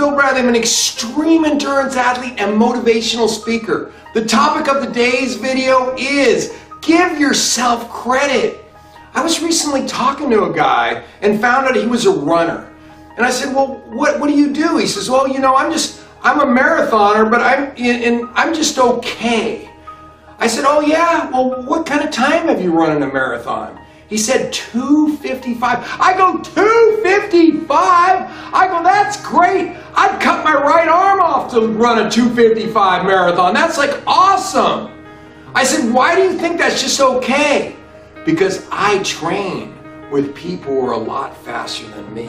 Bill Bradley. I'm an extreme endurance athlete and motivational speaker. The topic of the day's video is give yourself credit. I was recently talking to a guy and found out he was a runner. And I said, well, what do you do? He says, well, you know, I'm a marathoner, but I'm just okay. I said, oh yeah, well, what kind of time have you run in a marathon? He said 2:55. I go, 2:55? I go, that's great. I'd cut my right arm off to run a 2:55 marathon. That's like awesome. I said, why do you think that's just okay? Because I train with people who are a lot faster than me.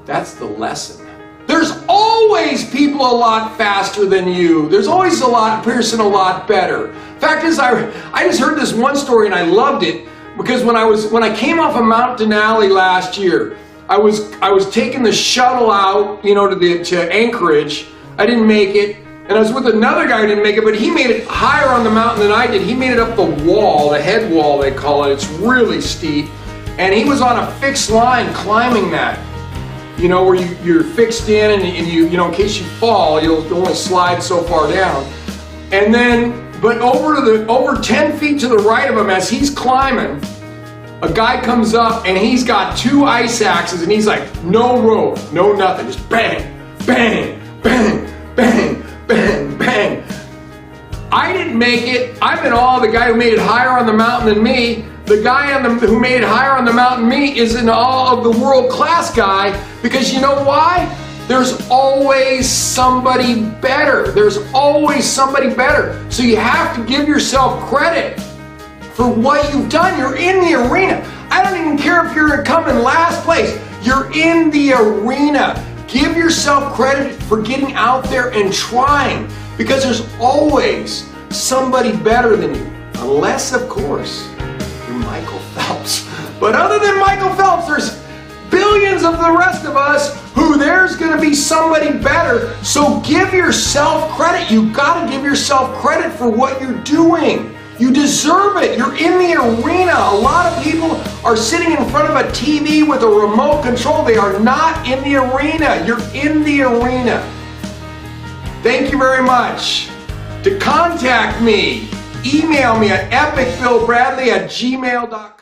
That's the lesson. There's always people a lot faster than you. There's always a person a lot better. Fact is, I just heard this one story and I loved it because when I came off of Mount Denali last year, I was taking the shuttle out, you know, to Anchorage. I didn't make it, and I was with another guy who didn't make it, but he made it higher on the mountain than I did. He made it up the wall, the head wall they call it. It's really steep, and he was on a fixed line climbing that. You know, where you're fixed in and you know, in case you fall, you'll only slide so far down. And then, but over 10 feet to the right of him as he's climbing, a guy comes up and he's got 2 ice axes and he's like, no rope, no nothing, just bang, bang, bang, bang, bang, bang. I didn't make it. I'm in awe of the guy who made it higher on the mountain than me. The guy who made it higher on the mountain than me is in awe of the world-class guy, because you know why? There's always somebody better. There's always somebody better. So you have to give yourself credit for what you've done. You're in the arena. I don't even care if you're coming last place. You're in the arena. Give yourself credit for getting out there and trying, because there's always somebody better than you. Unless, of course, you're Michael Phelps. But other than Michael Phelps, there's billions of the rest of us who there's going to be somebody better. So give yourself credit. You got to give yourself credit for what you're doing. You deserve it. You're in the arena. A lot of people are sitting in front of a TV with a remote control. They are not in the arena. You're in the arena. Thank you very much. To contact me, email me at epicbillbradley@gmail.com.